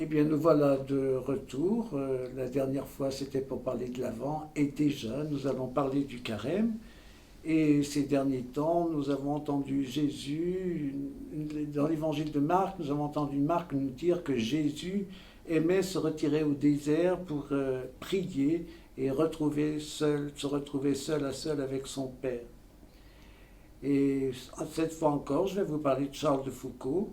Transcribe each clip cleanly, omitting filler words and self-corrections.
Eh bien, nous voilà de retour. La dernière fois, c'était pour parler de l'Avent. Et déjà, nous allons parler du Carême. Et ces derniers temps, nous avons entendu Jésus, dans l'évangile de Marc, nous avons entendu Marc nous dire que Jésus aimait se retirer au désert pour prier et se retrouver seul à seul avec son Père. Et cette fois encore, je vais vous parler de Charles de Foucault,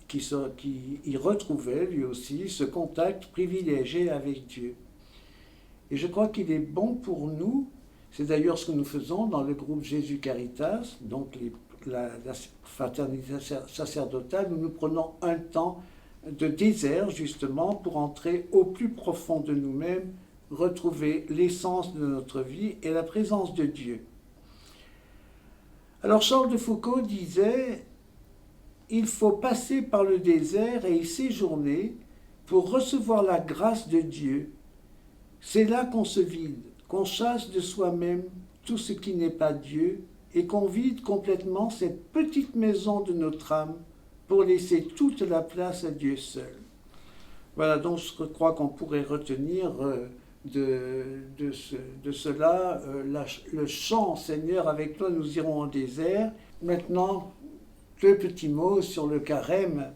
qui y retrouvait lui aussi ce contact privilégié avec Dieu. Et je crois qu'il est bon pour nous, c'est d'ailleurs ce que nous faisons dans le groupe Jésus Caritas, donc la fraternité sacerdotale, où nous prenons un temps de désert justement pour entrer au plus profond de nous-mêmes, retrouver l'essence de notre vie et la présence de Dieu. Alors Charles de Foucault disait: il faut passer par le désert et y séjourner pour recevoir la grâce de Dieu. C'est là qu'on se vide, qu'on chasse de soi-même tout ce qui n'est pas Dieu et qu'on vide complètement cette petite maison de notre âme pour laisser toute la place à Dieu seul. Voilà, donc je crois qu'on pourrait retenir de cela le chant: Seigneur, avec toi nous irons au désert. Maintenant, deux petits mots sur le carême.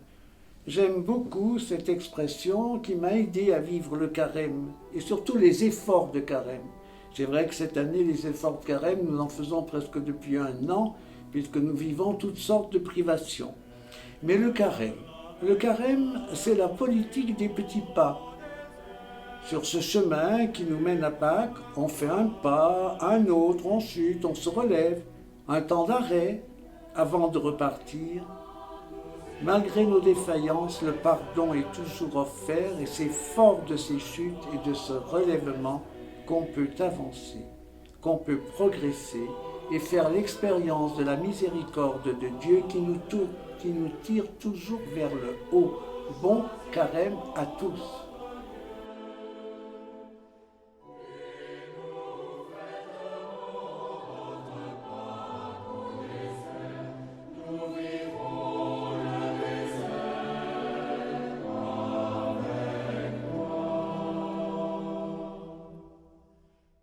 J'aime beaucoup cette expression qui m'a aidé à vivre le carême et surtout les efforts de carême. C'est vrai que cette année, les efforts de carême, nous en faisons presque depuis un an, puisque nous vivons toutes sortes de privations. Mais le carême, c'est la politique des petits pas. Sur ce chemin qui nous mène à Pâques, on fait un pas, un autre, on chute, on se relève, un temps d'arrêt avant de repartir. Malgré nos défaillances, le pardon est toujours offert et c'est fort de ces chutes et de ce relèvement qu'on peut avancer, qu'on peut progresser et faire l'expérience de la miséricorde de Dieu qui nous tire toujours vers le haut. Bon carême à tous.